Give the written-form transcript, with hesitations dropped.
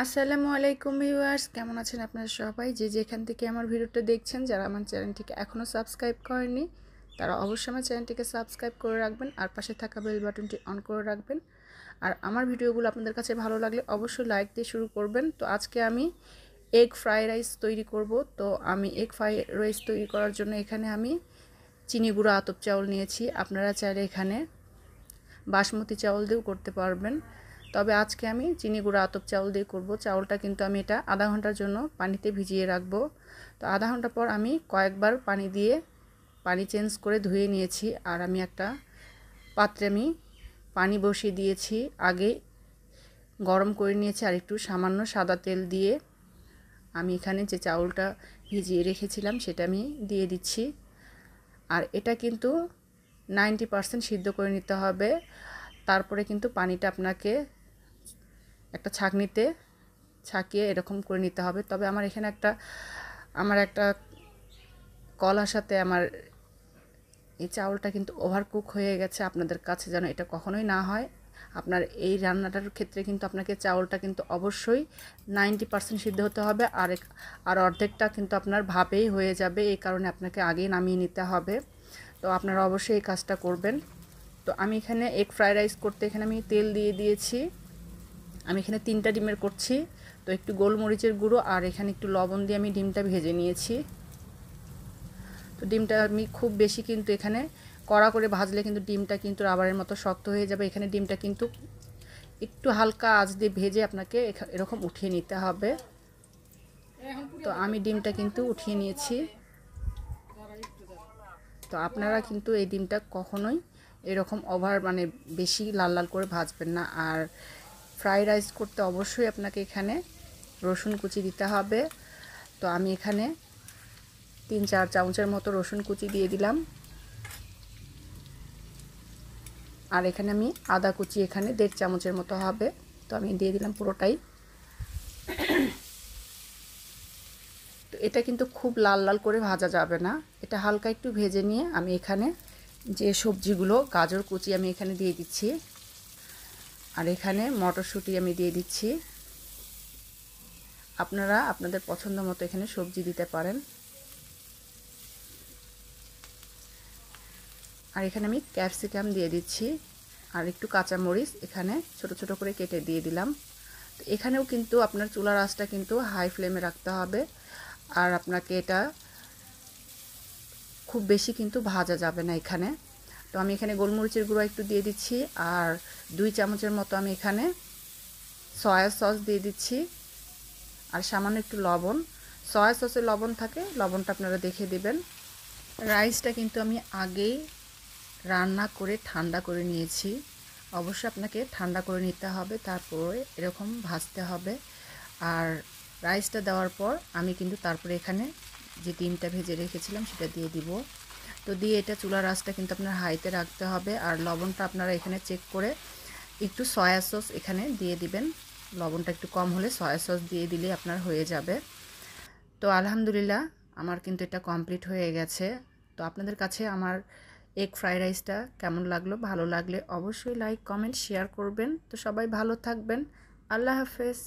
আসসালামু আলাইকুম ভিউয়ার্স, কেমন আছেন আপনারা সবাই? যে যেখান থেকে আমার ভিডিওটা দেখছেন, যারা আমার চ্যানেলটিকে এখনও সাবস্ক্রাইব করেনি তারা অবশ্যই আমার চ্যানেলটিকে সাবস্ক্রাইব করে রাখবেন আর পাশে থাকা বেল বাটনটি অন করে রাখবেন। আর আমার ভিডিওগুলো আপনাদের কাছে ভালো লাগলে অবশ্যই লাইক দিয়ে শুরু করবেন। তো আজকে আমি এগ ফ্রাই রাইস তৈরি করব। তো আমি এগ ফ্রাই রাইস তৈরি করার জন্য এখানে আমি চিনি গুঁড়া আতপ চাউল নিয়েছি। আপনারা চাইলে এখানে বাসমতি চাউল দিয়েও করতে পারবেন, তবে আজকে আমি চিনি গুঁড়া আতপ চাউল দিয়ে করব। চাউলটা কিন্তু আমি এটা আধা ঘন্টার জন্য পানিতে ভিজিয়ে রাখবো। তো আধা ঘন্টা পর আমি কয়েকবার পানি দিয়ে পানি চেঞ্জ করে ধুয়ে নিয়েছি। আর আমি একটা পাত্রে আমি পানি বসিয়ে দিয়েছি, আগে গরম করে নিয়েছি। আর একটু সামান্য সাদা তেল দিয়ে আমি এখানে যে চাউলটা ভিজিয়ে রেখেছিলাম সেটা আমি দিয়ে দিচ্ছি। আর এটা কিন্তু 90% সিদ্ধ করে নিতে হবে। তারপরে কিন্তু পানিটা আপনাকে একটা ছাঁকনিতে ছাঁকিয়ে এরকম করে নিতে হবে। তবে আমার এখানে আমার একটা কলার সাথে আমার এই চাউলটা কিন্তু ওভারকুক হয়ে গেছে। আপনাদের কাছে যেন এটা কখনোই না হয়। আপনার এই রান্নাটার ক্ষেত্রে কিন্তু আপনাকে চাউলটা কিন্তু অবশ্যই 90% সিদ্ধ হতে হবে। আর অর্ধেকটা কিন্তু আপনার ভাপেই হয়ে যাবে, এই কারণে আপনাকে আগেই নামিয়ে নিতে হবে। তো আপনারা অবশ্যই এই কাজটা করবেন। তো আমি এখানে এগ ফ্রাইড রাইস করতে এখানে আমি তেল দিয়ে দিয়েছি। আমি এখানে 3টা ডিমের করছি। তো একটু গোলমরিচের গুঁড়ো আর এখানে একটু লবণ দিয়ে আমি ডিমটা ভেজে নিয়েছি। তো ডিমটা আমি খুব বেশি কিন্তু এখানে কড়া করে ভাজলে কিন্তু ডিমটা কিন্তু রাবারের মতো শক্ত হয়ে যাবে। এখানে ডিমটা কিন্তু একটু হালকা আঁচ দিয়ে ভেজে আপনাকে এরকম উঠিয়ে নিতে হবে। তো আমি ডিমটা কিন্তু উঠিয়ে নিয়েছি। তো আপনারা কিন্তু এই ডিমটা কখনোই এরকম বেশি লাল লাল করে ভাজবেন না। আর ফ্রাইড রাইস করতে অবশ্যই আপনাকে এখানে রসুন কুচি দিতে হবে। তো আমি এখানে 3-4 চামচের মতো রসুন কুচি দিয়ে দিলাম। আর এখানে আমি আদা কুচি এখানে 1.5 চামচের মতো হবে। তো আমি দিয়ে দিলাম পুরোটাই। তো এটা কিন্তু খুব লাল লাল করে ভাজা যাবে না, এটা হালকা একটু ভেজে নিয়ে আমি এখানে যে সবজিগুলো, গাজর কুচি আমি এখানে দিয়ে দিচ্ছি। আর এখানে মটরশুঁটি আমি দিয়ে দিচ্ছি। আপনারা আপনাদের পছন্দ মতো এখানে সবজি দিতে পারেন। আর এখানে আমি ক্যাপসিকাম দিয়ে দিচ্ছি আর একটু কাঁচামরিচ এখানে ছোট ছোট করে কেটে দিয়ে দিলাম। তো এখানেও কিন্তু আপনার চুলার আঁচটা কিন্তু হাই ফ্লেমে রাখতে হবে। আর আপনাকে এটা খুব বেশি কিন্তু ভাজা যাবে না এখানে। তো আমি এখানে গোলমরিচের গুঁড়ো একটু দিয়ে দিচ্ছি আর 2 চামচের মতো আমি এখানে সয়া সস দিয়ে দিচ্ছি আর সামান্য একটু লবণ। সয়া সসে লবণ থাকে, লবণটা আপনারা দেখে দিবেন। রাইসটা কিন্তু আমি আগেই রান্না করে ঠান্ডা করে নিয়েছি। অবশ্যই আপনাকে ঠান্ডা করে নিতে হবে, তারপরে এরকম ভাজতে হবে। আর রাইসটা দেওয়ার পর আমি কিন্তু তারপরে এখানে যে ডিমটা ভেজে রেখেছিলাম সেটা দিয়ে দিব। তো দিয়ে এটা চুলার আঁচটা কিন্তু আপনার হাইতে রাখতে হবে। আর লবণটা আপনারা এখানে চেক করে একটু সয়া সস এখানে দিয়ে দিবেন। লবণটা একটু কম হলে সয়া সস দিয়ে দিলে আপনার হয়ে যাবে। তো আলহামদুলিল্লাহ আমার কিন্তু এটা কমপ্লিট হয়ে গেছে। তো আপনাদের কাছে আমার এগ ফ্রাইড রাইসটা কেমন লাগলো? ভালো লাগলে অবশ্যই লাইক, কমেন্ট, শেয়ার করবেন। তো সবাই ভালো থাকবেন। আল্লাহ হাফেজ।